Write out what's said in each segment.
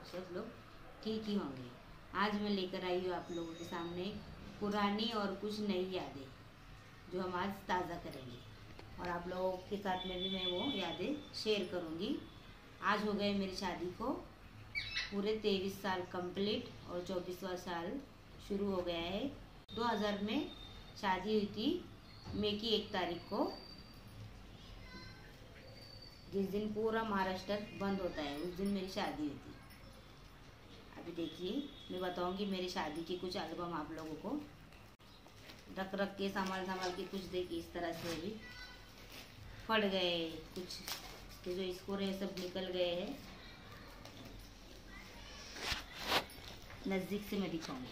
आप सब लोग ठीक ही होंगे। आज मैं लेकर आई हूँ आप लोगों के सामने पुरानी और कुछ नई यादें जो हम आज ताज़ा करेंगे और आप लोगों के साथ में भी मैं वो यादें शेयर करूँगी। आज हो गए मेरी शादी को पूरे 23 साल कंप्लीट और 24वां साल शुरू हो गया है। 2000 में शादी हुई थी, मई की 1 तारीख को, जिस दिन पूरा महाराष्ट्र बंद होता है उस दिन मेरी शादी हुई थी। अभी देखिए मैं बताऊंगी मेरी शादी की कुछ एल्बम आप लोगों को, रख रख के संभाल के कुछ देखिए इस तरह से भी फट गए, कुछ के जो स्कोर है सब निकल गए हैं। नज़दीक से मैं दिखाऊंगी।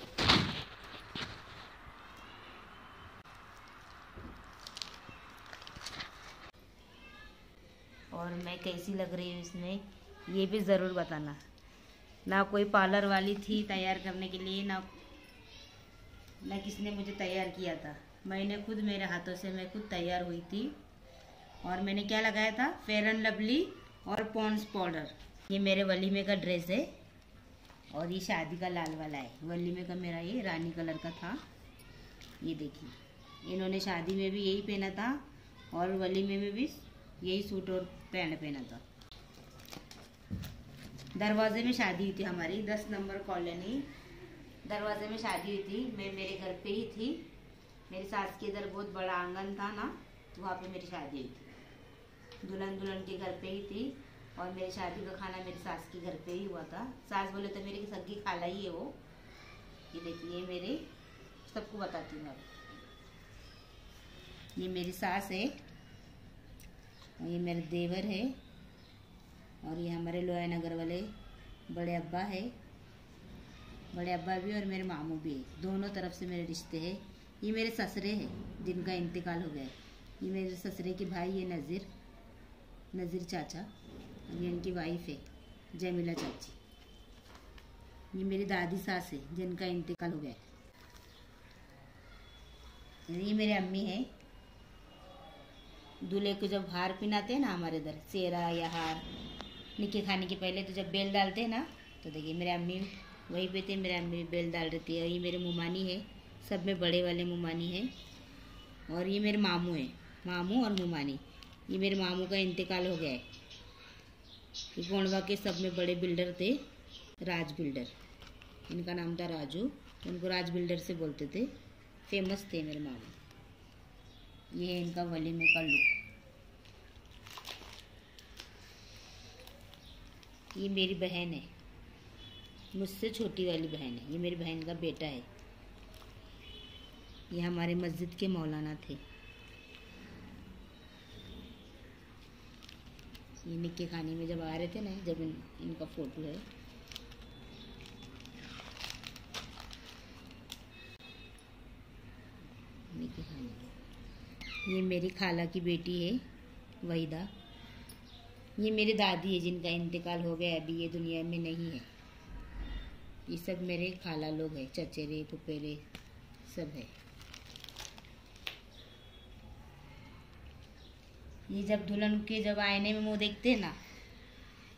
और मैं कैसी लग रही हूँ इसमें ये भी ज़रूर बताना। ना कोई पार्लर वाली थी तैयार करने के लिए, ना किसने मुझे तैयार किया था। मैंने खुद मेरे हाथों से मैं खुद तैयार हुई थी। और मैंने क्या लगाया था, फेयर एंड लवली और पॉन्ड्स पाउडर। ये मेरे वलीमे का ड्रेस है और ये शादी का लाल वाला है। वलीमे का मेरा ये रानी कलर का था। ये देखिए इन्होंने शादी में भी यही पहना था और वलीमे में भी यही सूट और पैंट पहना था। दरवाजे में शादी हुई थी हमारी, 10 नंबर कॉलोनी दरवाजे में शादी हुई थी। मैं मेरे घर पे ही थी। मेरी सास के इधर बहुत बड़ा आंगन था ना, तो वहाँ पे मेरी शादी हुई थी। दुल्हन के घर पे ही थी और मेरी शादी का खाना मेरी सास के घर पे ही हुआ था। सास बोले तो मेरी सगी खाला ही है वो। ये देखिए मेरे सबको बताती हूँ मैं। ये मेरी सास है, ये मेरे देवर है और ये हमारे लोया नगर वाले बड़े अब्बा है। बड़े अब्बा भी और मेरे मामू भी है, दोनों तरफ से मेरे रिश्ते हैं। ये मेरे ससुरे हैं जिनका इंतकाल हो गया है। ये मेरे ससुरे के भाई है नज़ीर चाचा, ये इनकी वाइफ है जमीला चाची। ये मेरी दादी सास है जिनका इंतकाल हो गया है। ये मेरे अम्मी है। दूल्हे को जब हार पहनाते हैं ना हमारे इधर, सेहरा या हार निके खाने के पहले तो जब बेल डालते हैं ना, तो देखिए मेरे अम्मी वहीं पे थे, मेरे अम्मी बेल डाल रही थी। और ये मेरे मुमानी है, सब में बड़े वाले मुमानी है। और ये मेरे मामू है, मामू और मुमानी। ये मेरे मामू का इंतकाल हो गया है। ये गोंडवा के सब में बड़े बिल्डर थे, राज बिल्डर, इनका नाम था राजू, उनको राज बिल्डर से बोलते थे, फेमस थे मेरे मामू। ये है इनका वलीमे का लुक। ये मेरी बहन है, मुझसे छोटी वाली बहन है। ये मेरी बहन का बेटा है। ये हमारे मस्जिद के मौलाना थे। ये निक्के खाने में जब आ रहे थे ना, जब इनका फोटो है। निक्के खाने में ये मेरी खाला की बेटी है वहीदा। ये मेरी दादी है जिनका इंतकाल हो गया, अभी ये दुनिया में नहीं है। ये सब मेरे खाला लोग हैं, चचेरे फुफेरे सब है। ये जब दुल्हन के जब आईने में मुंह देखते हैं ना,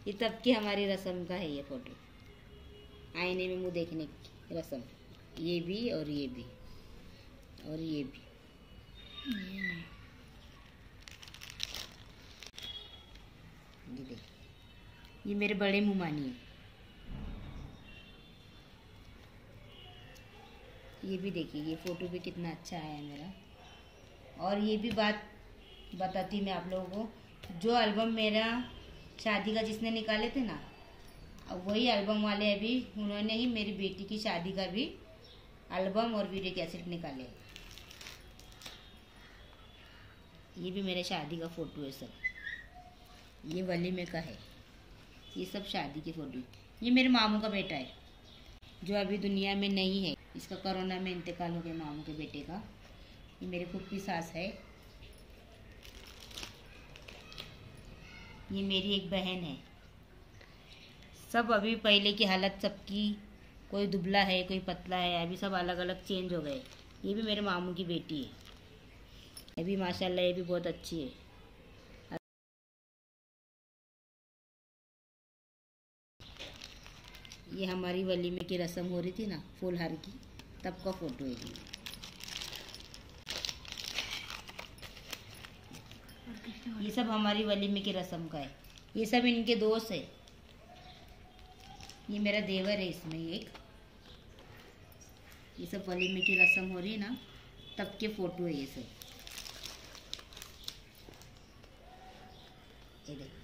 ये तब की हमारी रस्म का है ये फोटो, आईने में मुंह देखने की रस्म। ये भी और ये भी और ये भी। ये देखिए ये मेरे बड़े मुमानी है। ये भी देखिए ये फोटो भी कितना अच्छा आया है मेरा। और ये भी बात बताती मैं आप लोगों को, जो एल्बम मेरा शादी का जिसने निकाले थे ना, अब वही एल्बम वाले अभी उन्होंने ही मेरी बेटी की शादी का भी एल्बम और वीडियो कैसेट निकाले। ये भी मेरे शादी का फोटो है सब। ये वलीमे का है, ये सब शादी की फोटो। ये मेरे मामू का बेटा है जो अभी दुनिया में नहीं है, इसका कोरोना में इंतकाल हो गया मामू के बेटे का। ये मेरे फूफी सास है। ये मेरी एक बहन है। सब अभी पहले की हालत सबकी, कोई दुबला है कोई पतला है, अभी सब अलग अलग चेंज हो गए। ये भी मेरे मामू की बेटी है, अभी माशाल्लाह ये भी बहुत अच्छी है। ये हमारी वलीमे की रस्म हो रही थी ना, फूलहार की, तब का फोटो है ये सब हमारी वलीमे की रस्म का है। ये सब इनके दोस्त है। ये मेरा देवर है इसमें एक। ये सब वलीमे की रस्म हो रही है ना, तब के फोटो है ये सब। ये देखो,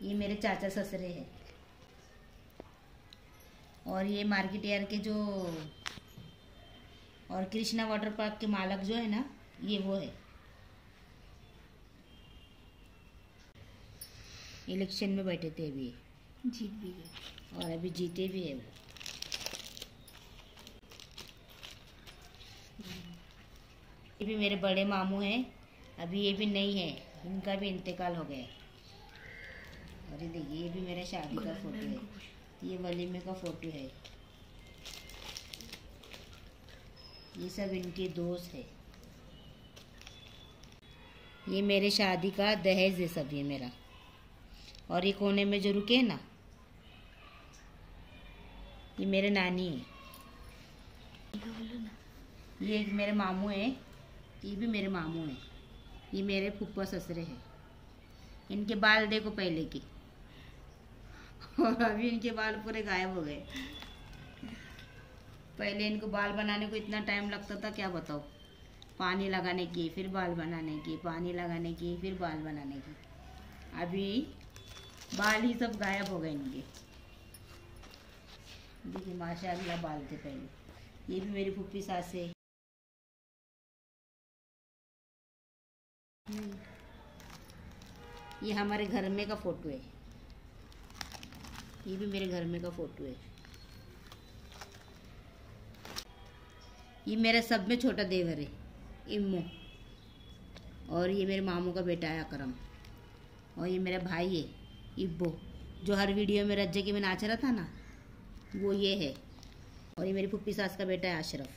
ये मेरे चाचा ससुरे हैं। और ये मार्केट यार्ड के जो और कृष्णा वाटर पार्क के मालक जो है ना, ये वो है। इलेक्शन में बैठे थे, अभी जीत भी गए और अभी जीते भी है वो। ये भी मेरे बड़े मामू हैं, अभी ये भी नहीं है, इनका भी इंतकाल हो गया। और ये देखिए, ये भी मेरे शादी का फोटो है, ये वलीमे का फोटो है। ये सब इनके दोस्त है। ये मेरे शादी का दहेज है सब, ये मेरा। और ये कोने में जो रुके ना, ये मेरे नानी है। ये मेरे मामू है, ये भी मेरे मामू है। ये मेरे फूफा ससुरे हैं। इनके बाल देखो पहले की, और अभी इनके बाल पूरे गायब हो गए। पहले इनको बाल बनाने को इतना टाइम लगता था, क्या बताओ। पानी लगाने की, फिर बाल बनाने की, पानी लगाने की, फिर बाल बनाने की। अभी बाल ही सब गायब हो गए इनके। देखिए माशाल्लाह बाल थे पहले। ये भी मेरी फूफी सास है। ये हमारे घर में का फोटो है। ये भी मेरे घर में का फोटो है। ये मेरा सब में छोटा देवर है, इम्मो। और ये मेरे मामू का बेटा है अकरम। और ये मेरा भाई है इब्बो, जो हर वीडियो में रज्जे में नाच रहा था ना, वो ये है। और ये मेरी फुप्पी सास का बेटा है अशरफ।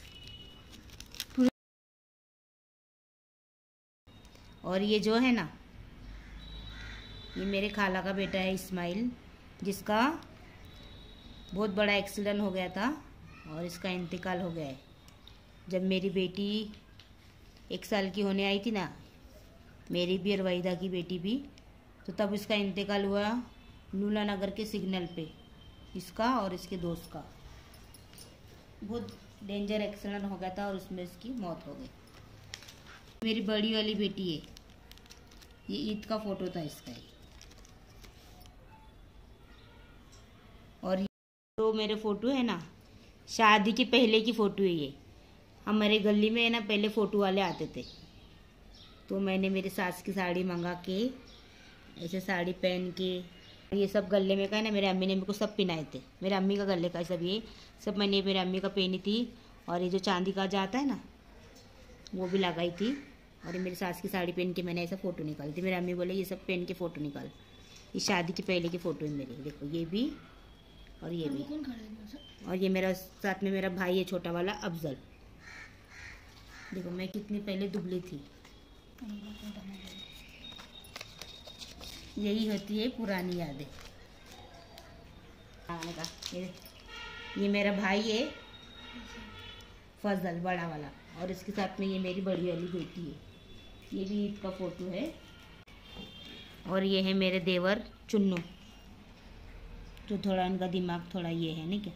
और ये जो है ना, ये मेरे खाला का बेटा है इस्माइल, जिसका बहुत बड़ा एक्सीडेंट हो गया था और इसका इंतकाल हो गया है। जब मेरी बेटी 1 साल की होने आई थी ना, मेरी भी और वहीदा की बेटी भी, तो तब इसका इंतकाल हुआ लूला नगर के सिग्नल पे, इसका और इसके दोस्त का। बहुत डेंजर एक्सीडेंट हो गया था और उसमें इसकी मौत हो गई। मेरी बड़ी वाली बेटी है, ये ईद का फोटो था इसका ही। और ये तो मेरे फोटो है ना, शादी के पहले की फ़ोटो है ये। हमारे गली में है ना, पहले फ़ोटो वाले आते थे, तो मैंने मेरी सास की साड़ी मंगा के, ऐसे साड़ी पहन के, ये सब गले में का है ना, मेरे अम्मी ने मेरे को सब पहनाए थे। मेरे अम्मी का गले का सब, ये सब मैंने मेरे अम्मी का पहनी थी। और ये जो चांदी का जाता है ना, वो भी लगाई थी। और ये मेरी सास की साड़ी पहन के मैंने ऐसा फ़ोटो निकाली थी। मेरे अम्मी बोले ये सब पहन के फ़ोटो निकाल। ये शादी के पहले की फ़ोटो है मेरी, देखो ये भी और ये भी। और ये मेरा साथ में मेरा भाई है छोटा वाला अफजल। देखो मैं कितनी पहले दुबली थी। यही होती है पुरानी यादें। ये मेरा भाई है फजल, बड़ा वाला। और इसके साथ में ये मेरी बड़ी वाली बेटी है। ये भी ईद का फोटो है। और ये है मेरे देवर चुन्नू, जो थोड़ा इनका दिमाग थोड़ा ये है नहीं क्या,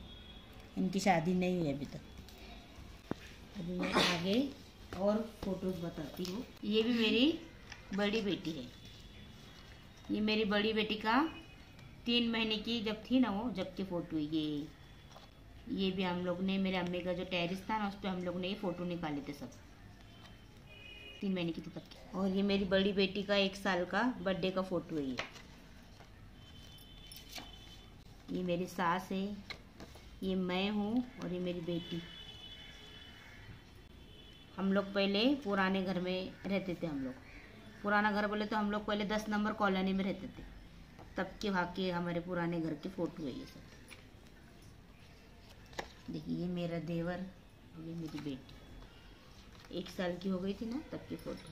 इनकी शादी नहीं हुई अभी तक। अभी मैं आगे और फोटोज बताती हूँ। ये भी मेरी बड़ी बेटी है। ये मेरी बड़ी बेटी का 3 महीने की जब थी ना, वो जब की फ़ोटो है ये भी हम लोग ने, मेरे अम्मी का जो टेरिस था ना, उस पर हम लोग ने ये फ़ोटो निकाले थे सब। 3 महीने की थी तब की। और ये मेरी बड़ी बेटी का 1 साल का बर्थडे का फ़ोटो है ये मेरी सास है, ये मैं हूँ और ये मेरी बेटी। हम लोग पहले पुराने घर में रहते थे। हम लोग पुराना घर बोले तो हम लोग पहले 10 नंबर कॉलोनी में रहते थे। तब के वहाँ के हमारे पुराने घर की फ़ोटो है ये सब। देखिए ये मेरा देवर, ये मेरी बेटी 1 साल की हो गई थी ना, तब की फ़ोटो।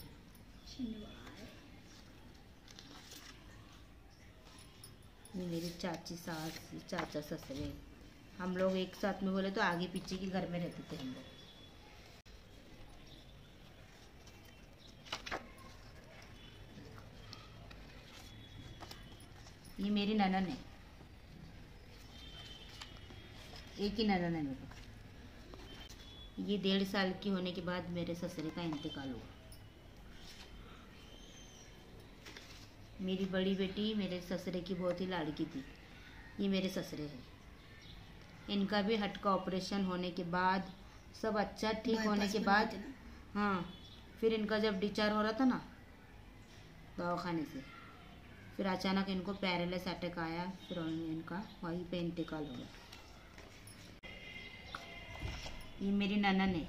ये मेरी चाची सास, चाचा ससुरे, हम लोग एक साथ में बोले तो आगे पीछे के घर में रहते थे हम लोग। ये मेरी ननद है, एक ही ननद है मेरे को। ये 1.5 साल की होने के बाद मेरे ससुरे का इंतकाल हुआ। मेरी बड़ी बेटी मेरे ससुरे की बहुत ही लाड़की थी। ये मेरे ससुरे हैं। इनका भी हट का ऑपरेशन होने के बाद सब अच्छा ठीक होने के बाद, हाँ, फिर इनका जब डिस्चार्ज हो रहा था ना दवाखाने से, फिर अचानक इनको पैरालिसिस अटैक आया, फिर इनका वहीं पे इंतकाल हो गया। ये मेरी ननद है,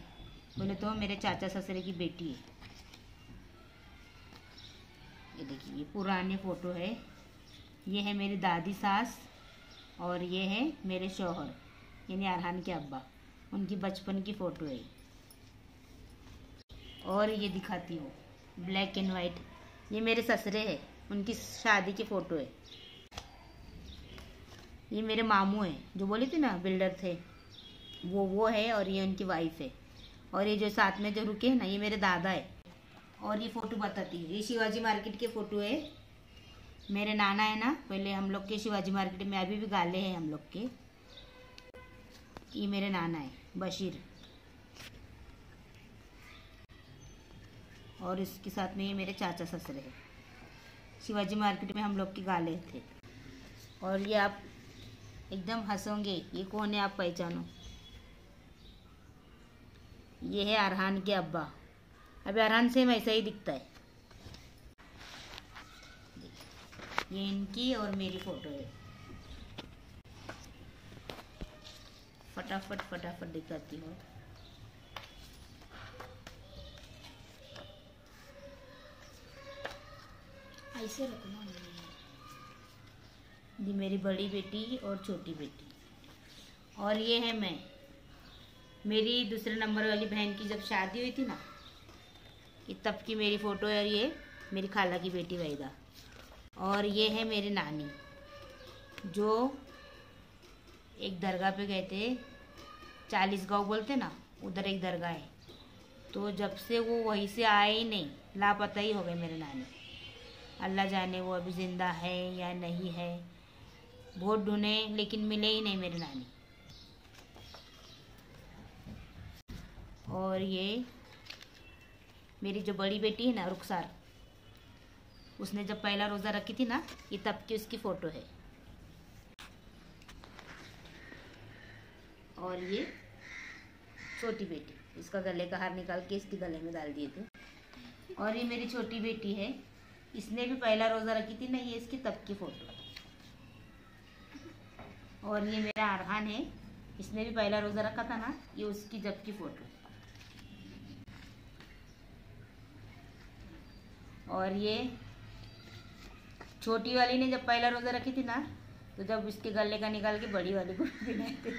बोले तो मेरे चाचा ससुरे की बेटी है। ये देखिए, ये पुरानी फ़ोटो है। ये है मेरी दादी सास और ये है मेरे शौहर यानी अरहान के अब्बा, उनकी बचपन की फ़ोटो है। और ये दिखाती हूँ ब्लैक एंड वाइट, ये मेरे ससुरे है, उनकी शादी की फ़ोटो है। ये मेरे मामू हैं जो बोली थी ना बिल्डर थे, वो है, और ये उनकी वाइफ है। और ये जो साथ में जो रुके हैं ना, ये मेरे दादा है। और ये फ़ोटो बताती है, ये शिवाजी मार्केट के फ़ोटो है। मेरे नाना है ना, पहले हम लोग के शिवाजी मार्केट में अभी भी गाले हैं हम लोग के। ये मेरे नाना है बशीर, और इसके साथ में ये मेरे चाचा ससुरे हैं। शिवाजी मार्केट में हम लोग के गाले थे। और ये आप एकदम हंसोगे, ये कौन है आप पहचानो, ये है अरहान के अब्बा। अभी अरहान सेम ऐसा ही दिखता है। ये इनकी और मेरी फ़ोटो है। फटाफट फटाफट दिखाती हूँ। ऐसे रखना है। ये मेरी बड़ी बेटी और छोटी बेटी, और ये है मैं। मेरी दूसरे नंबर वाली बहन की जब शादी हुई थी ना, ये तब की मेरी फ़ोटो है। और ये मेरी खाला की बेटी वहीदा। और ये है मेरी नानी, जो एक दरगाह पे गए थे, 40 गाँव बोलते ना, उधर एक दरगाह है, तो जब से वो वहीं से आए ही नहीं, लापता ही हो गए मेरे नानी। अल्लाह जाने वो अभी ज़िंदा है या नहीं है, बहुत ढूंढे लेकिन मिले ही नहीं मेरे नानी। और ये मेरी जो बड़ी बेटी है ना रुखसार, उसने जब पहला रोज़ा रखी थी ना, ये तब की उसकी फ़ोटो है। और ये छोटी बेटी, इसका गले का हार निकाल के इसके गले में डाल दिए थे। और ये मेरी छोटी बेटी है, इसने भी पहला रोज़ा रखी थी ना, ये इसकी तब की फ़ोटो। और ये मेरा अरहान है, इसने भी पहला रोज़ा रखा था ना, ये उसकी जब की फ़ोटो। और ये छोटी वाली ने जब पहला रोज़ा रखी थी ना, तो जब इसके गले का निकाल के बड़ी वाली को पिलाए थे।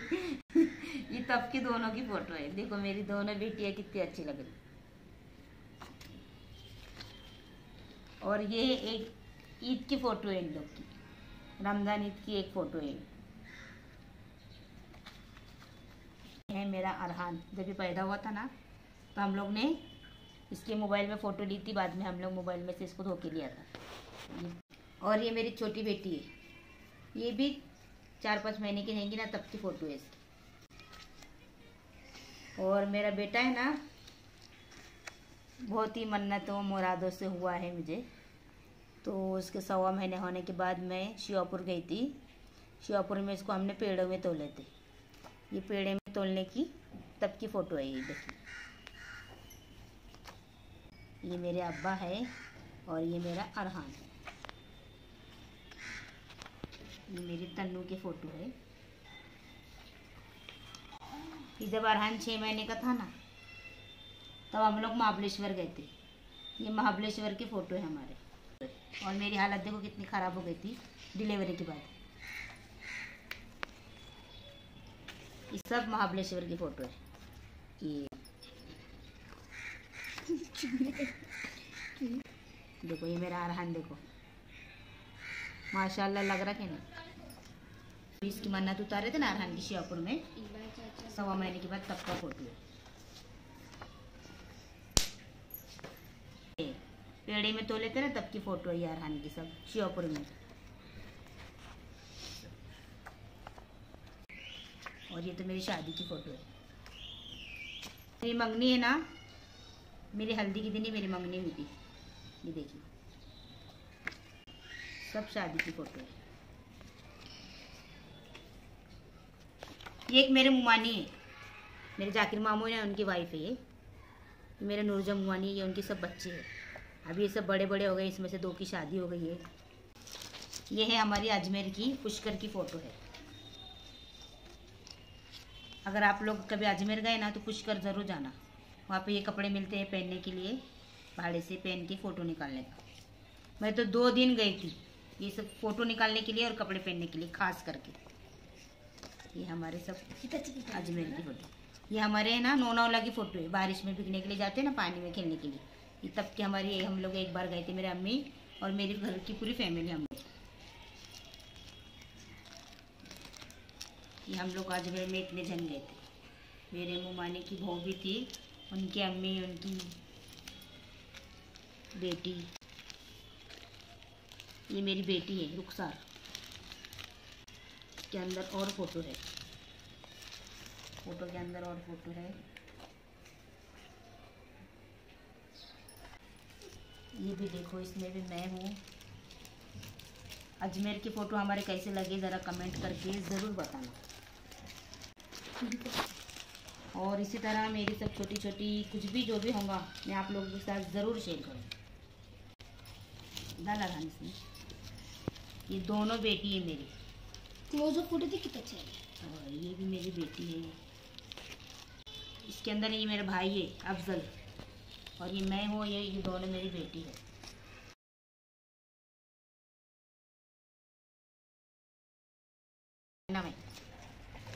ये तब की दोनों की फ़ोटो है। देखो मेरी दोनों बेटियाँ कितनी अच्छी लग रही। और ये एक ईद की फ़ोटो है इन लोग की, रमज़ान ईद की एक फ़ोटो है। है मेरा अरहान, जब ये पैदा हुआ था ना, तो हम लोग ने इसके मोबाइल में फ़ोटो ली थी, बाद में हम लोग मोबाइल में से इसको धो के लिया था। और ये मेरी छोटी बेटी है, ये भी 4-5 महीने की रहेंगी ना, तब की फ़ोटो है इसकी। और मेरा बेटा है ना, बहुत ही मन्नतों मुरादों से हुआ है मुझे, तो उसके 1.25 महीने होने के बाद मैं शिवापुर गई थी। शिवापुर में इसको हमने पेड़ों में तोले थे। ये पेड़े में तोलने की तब की फ़ोटो है। ये देखिए, ये मेरे अब्बा है और ये मेरा अरहान है। ये मेरी तन्नू की फ़ोटो है। ये जब अरहान 6 महीने का था ना, तब हम लोग महाबलेश्वर गए थे। ये महाबलेश्वर की फ़ोटो है हमारे। और मेरी हालत देखो कितनी ख़राब हो गई थी डिलीवरी के बाद। ये सब महाबलेश्वर की फ़ोटो है। ये देखो, ये मेरा अरहान देखो, माशाल्लाह लग रहा है नहीं। इसकी मन्नत उतारे थे ना अरहान की शियापुर में, 1.25 महीने के बाद तब का फोटो है। पेड़े में तोले थे ना तब की फोटो है ये अरहान की, सब शियापुर में। और ये तो मेरी शादी की फोटो है। मेरी मंगनी है ना, मेरी हल्दी के दिन ही मेरी मंगनी हुई थी। ये देखिए सब शादी की फोटो है। ये एक मेरे मुमानी है, मेरे जाकिर मामू है, उनकी वाइफ है ये। मेरे नूरजा मुमानी, ये उनके सब बच्चे हैं। अभी ये सब बड़े बड़े हो गए, इसमें से 2 की शादी हो गई है। ये है हमारी अजमेर की पुष्कर की फ़ोटो है। अगर आप लोग कभी अजमेर गए ना तो पुष्कर ज़रूर जाना, वहाँ पे ये कपड़े मिलते हैं पहनने के लिए, भाड़े से पहन के फ़ोटो निकालने का। मैं तो 2 दिन गई थी ये सब फ़ोटो निकालने के लिए और कपड़े पहनने के लिए खास करके। ये हमारे सब अजमेर की फ़ोटो। ये हमारे है ना नौनावला की फ़ोटो है, बारिश में भीगने के लिए जाते हैं ना पानी में खेलने के लिए। ये तब के हमारी, हम लोग एक बार गए थे, मेरे अम्मी और मेरे घर की पूरी फैमिली हम लोग। ये हम लोग अजमेर में इतने जन गए थे। मेरे मुमानी की बहू भी थी, उनकी अम्मी, उनकी बेटी। ये मेरी बेटी है रुखसार, के अंदर और फोटो है, फोटो के अंदर और फोटो है। ये भी देखो, इसमें भी मैं हूँ। अजमेर की फ़ोटो हमारे कैसे लगे ज़रा कमेंट करके ज़रूर बताना। और इसी तरह मेरी सब छोटी छोटी कुछ भी जो भी होगा मैं आप लोगों के साथ ज़रूर शेयर करूँगी। डाला था इसमें। ये दोनों बेटी है मेरी। क्लोजअप फोटो थी कितना अच्छा है। और ये भी मेरी बेटी है। इसके अंदर ये मेरा भाई है अफजल, और ये मैं हूँ। ये दोनों मेरी बेटी है। ना मैं,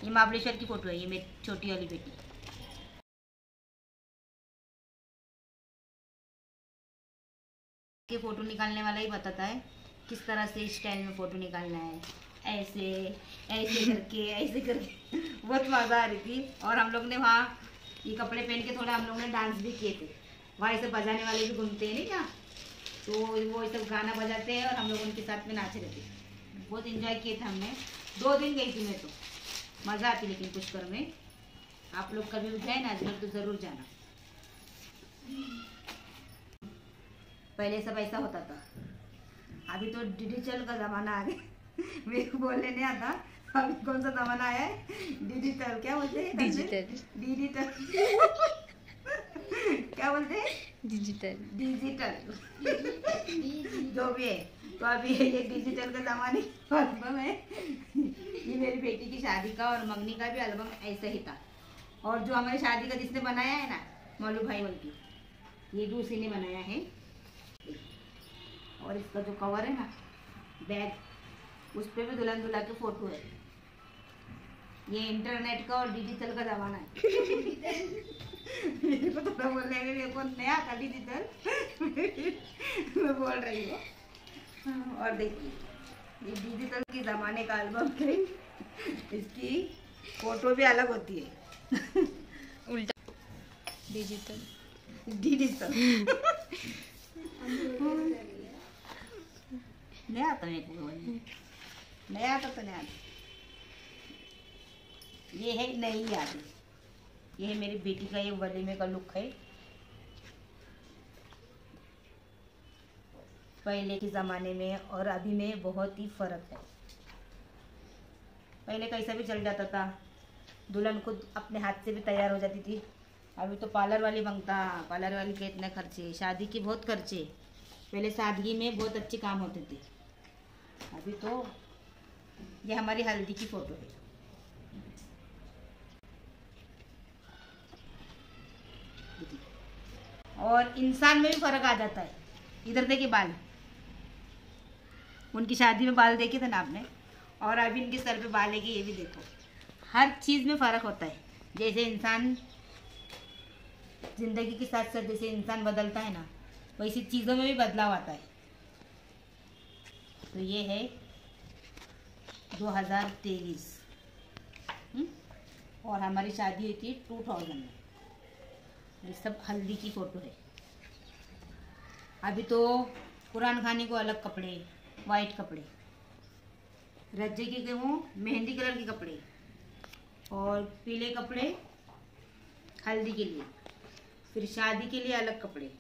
ये महाबलेश्वर की फ़ोटो है, ये मेरी छोटी वाली बेटी। ये फ़ोटो निकालने वाला ही बताता है किस तरह से स्टाइल में फ़ोटो निकालना है, ऐसे ऐसे करके ऐसे करके। बहुत मज़ा आ रही थी। और हम लोग ने वहाँ ये कपड़े पहन के थोड़ा हम लोग ने डांस भी किए थे। वहाँ ऐसे बजाने वाले भी घूमते हैं नहीं क्या, तो वो सब गाना बजाते हैं और हम लोग उनके साथ में नाच रहे थे। बहुत इंजॉय किए थे हमने। 2 दिन गई थी मैं तो, मज़ा आती। लेकिन पुष्कर में आप लोग कभी भी गए ना अजमेर तो ज़रूर जाना। पहले सब ऐसा होता था, अभी तो डिजिटल का ज़माना आ गया। मेरे को बोलने नहीं आता। अभी कौन सा ज़माना आया है, डिजिटल। क्या बोलते हैं? डिजिटल क्या बोलते हैं? डिजिटल जो भी है। तो अभी ये डिजिटल का ज़माने का एल्बम है। ये मेरी बेटी की शादी का और मंगनी का भी एल्बम ऐसा ही था। और जो हमारी शादी का जिसने बनाया है ना, मौलू भाई बल्कि, ये दूसरी ने बनाया है। और इसका जो कवर है ना, बैग, उस पर भी दुल्हन दूल्हा की फ़ोटो है। ये इंटरनेट का और डिजिटल का ज़माना है। मेरे को थोड़ा बोलने में मेरे को नया था डिजिटल। मैं बोल रही हूँ। और देखिए ये डिजिटल के ज़माने का एल्बम है। इसकी फ़ोटो भी अलग होती है। उल्टा डिजिटल नहीं आता मेरे को, नहीं आता तो नहीं आता। ये है नई यादें। ये है मेरी बेटी का ये वलीमे का लुक है। पहले के ज़माने में और अभी में बहुत ही फ़र्क है। पहले कैसा भी चल जाता था, दुल्हन खुद अपने हाथ से भी तैयार हो जाती थी। अभी तो पार्लर वाली मांगता, पार्लर वाली के इतने खर्चे, शादी के बहुत खर्चे। पहले सादगी में बहुत अच्छे काम होते थे। अभी तो ये हमारी हल्दी की फ़ोटो है। और इंसान में भी फ़र्क आ जाता है। इधर देखिए बाल, उनकी शादी में बाल देखे थे ना आपने, और अभी इनके सर पे बाल है कि ये भी देखो। हर चीज़ में फ़र्क होता है। जैसे इंसान ज़िंदगी के साथ साथ जैसे इंसान बदलता है ना, वैसी चीज़ों में भी बदलाव आता है। तो ये है 2023। और हमारी शादी हुई थी 2000 में। ये सब हल्दी की फ़ोटो है। अभी तो कुरान खानी को अलग कपड़े, वाइट कपड़े, रज्जे के वो मेहंदी कलर के कपड़े, और पीले कपड़े हल्दी के लिए, फिर शादी के लिए अलग कपड़े,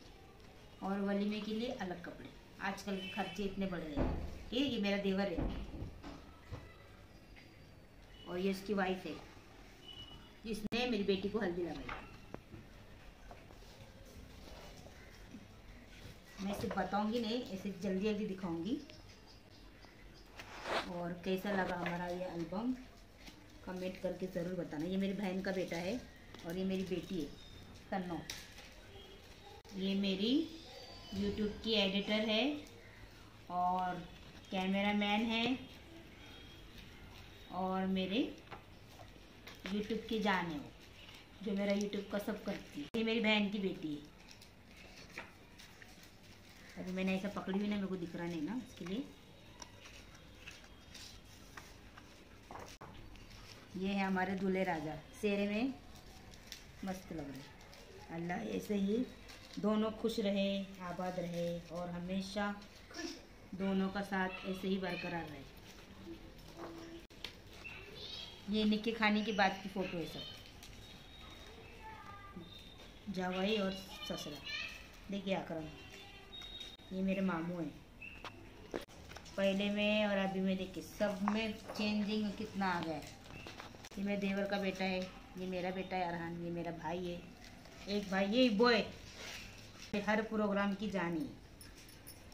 और वलीमे के लिए अलग कपड़े। आजकल के खर्चे इतने बढ़ रहे हैं। ये मेरा देवर है, और ये इसकी वाइफ है जिसने मेरी बेटी को हल्दी लगाई। मैं सिर्फ बताऊंगी नहीं, ऐसे जल्दी जल्दी दिखाऊंगी। और कैसा लगा हमारा ये एल्बम कमेंट करके ज़रूर बताना। ये मेरी बहन का बेटा है और ये मेरी बेटी है तन्नो। ये मेरी यूट्यूब की एडिटर है और कैमरामैन है और मेरे यूट्यूब की जान है वो, जो मेरा यूट्यूब का सब करती है। ये मेरी बहन की बेटी है। अभी मैंने ऐसा पकड़ी हुई ना, मेरे को दिख रहा नहीं ना, इसके लिए। ये है हमारे दूल्हे राजा, सेरे में मस्त लग रहे। अल्लाह ऐसे ही दोनों खुश रहे, आबाद रहे और हमेशा दोनों का साथ ऐसे ही बरकरार रहे। ये निक्के खाने की बात की फ़ोटो है सब, जवाई और ससुरा। देखिए अकरम, ये मेरे मामू हैं। पहले में और अभी में देखिए सब में चेंजिंग कितना आ गया है। ये मेरे देवर का बेटा है, ये मेरा बेटा है अरहान, ये मेरा भाई है। एक भाई ये बॉय हर प्रोग्राम की जानी,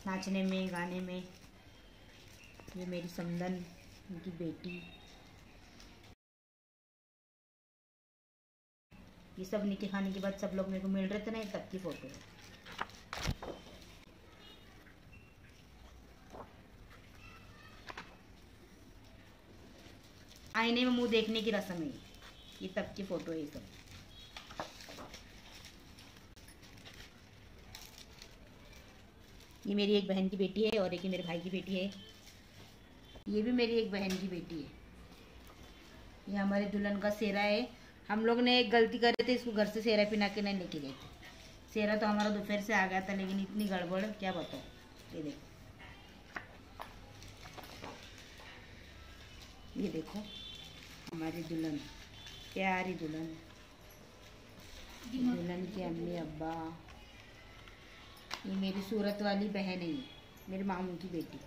नाचने में गाने में। ये मेरी समदन, उनकी बेटी। ये सब निके खाने के बाद सब लोग मेरे को मिल रहे थे ना, तब की फ़ोटो है। आईने में मुंह देखने की रस्म है, ये तब की फ़ोटो है ये सब। ये मेरी एक बहन की बेटी है और एक ही मेरे भाई की बेटी है। ये भी मेरी एक बहन की बेटी है। ये हमारे दुल्हन का सेहरा है। हम लोग ने एक गलती कर रहे थे, इसको घर से सेहरा पिना के नहीं लेके गए थे। सेहरा तो हमारा दोपहर से आ गया था, लेकिन इतनी गड़बड़ क्या बताओ। ये देखो, ये देखो हमारी दुल्हन, प्यारी दुल्हन, दुल्हन के अम्मी अब्बा। ये मेरी सूरत वाली बहन है, मेरे मामू की बेटी।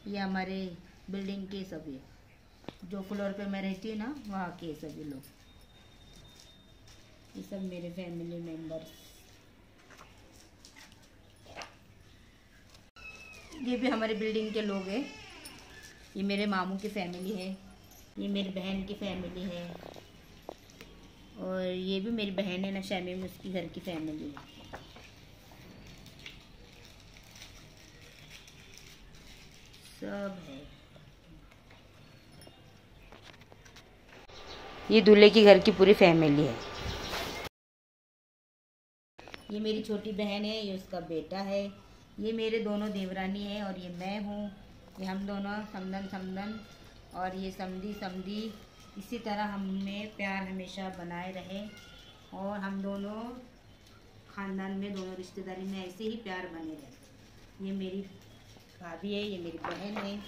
ये हमारे बिल्डिंग के सभी, जो फ्लोर पे मैं रहती हूँ ना, वहाँ के सभी लोग। ये सब मेरे फैमिली मेंबर्स। ये भी हमारे बिल्डिंग के लोग हैं। ये मेरे मामू की फैमिली है, ये मेरी बहन की फैमिली है, और ये भी मेरी बहन है ना शामीम, उसकी घर की फैमिली है। सब है। ये दूल्हे की घर की पूरी फैमिली है। ये मेरी छोटी बहन है, ये उसका बेटा है। ये मेरे दोनों देवरानी है और ये मैं हूँ। ये हम दोनों समदन समदन और ये समधी समधी। इसी तरह हमें प्यार हमेशा बनाए रहे और हम दोनों ख़ानदान में, दोनों रिश्तेदारी में ऐसे ही प्यार बने रहे। ये मेरी भाभी है, ये मेरी बहन है।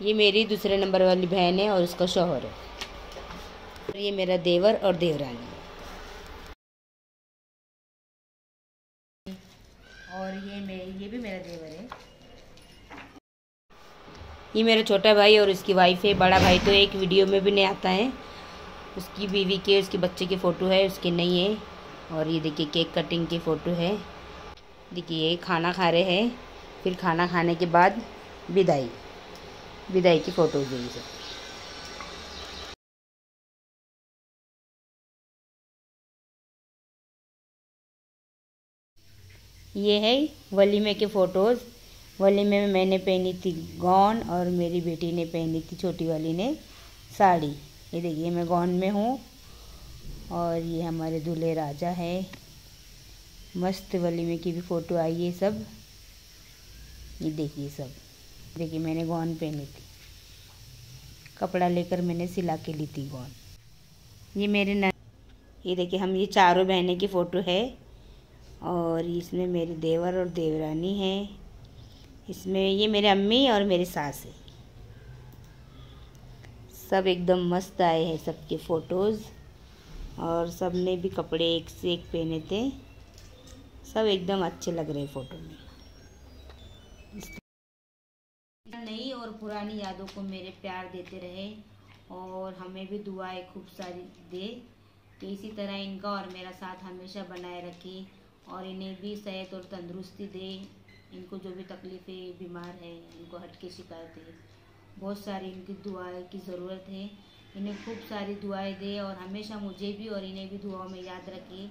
ये मेरी दूसरे नंबर वाली बहन है और उसका शौहर है। और ये मेरा देवर और देवरानी है। और ये भी मेरा देवर है। ये मेरा छोटा भाई और उसकी वाइफ है। बड़ा भाई तो एक वीडियो में भी नहीं आता है। उसकी बीवी के, उसके बच्चे की फ़ोटो है, उसकी नहीं है। और ये देखिए केक कटिंग की फ़ोटो है। देखिए खाना खा रहे हैं, फिर खाना खाने के बाद विदाई की फ़ोटोज़ है ये सब। ये है वलीमे के फ़ोटोज़। वलीमे में मैंने पहनी थी गाउन और मेरी बेटी ने पहनी थी, छोटी वाली ने, साड़ी। ये देखिए मैं गाउन में हूँ और ये हमारे दूल्हे राजा है। मस्त वलीमे की भी फ़ोटो आई है सब। ये देखिए सब, देखिए मैंने गाउन पहनी थी, कपड़ा लेकर मैंने सिला के ली थी गाउन। ये मेरे ये देखिए हम ये चारों बहनें की फ़ोटो है और इसमें मेरे देवर और देवरानी है। इसमें ये मेरे अम्मी और मेरी सास है। सब एकदम मस्त आए हैं सबके फ़ोटोज़ और सब ने भी कपड़े एक से एक पहने थे। सब एकदम अच्छे लग रहे फ़ोटो में। नई और पुरानी यादों को मेरे प्यार देते रहे और हमें भी दुआएं खूब सारी दे कि इसी तरह इनका और मेरा साथ हमेशा बनाए रखे और इन्हें भी सेहत और तंदुरुस्ती दे। इनको जो भी तकलीफ़ें, बीमार है, इनको हट के शिकायत है, बहुत सारी इनकी दुआएं की ज़रूरत है। इन्हें खूब सारी दुआएं दे और हमेशा मुझे भी और इन्हें भी दुआओं में याद रखे।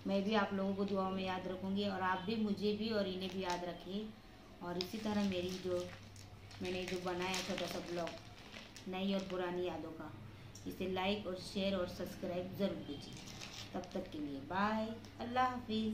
मैं भी आप लोगों को दुआओं में याद रखूँगी और आप भी मुझे भी और इन्हें भी याद रखें। और इसी तरह मैंने जो बनाया छोटा सा ब्लॉग नई और पुरानी यादों का, इसे लाइक और शेयर और सब्सक्राइब ज़रूर कीजिए। तब तक के लिए बाय, अल्लाह हाफिज़।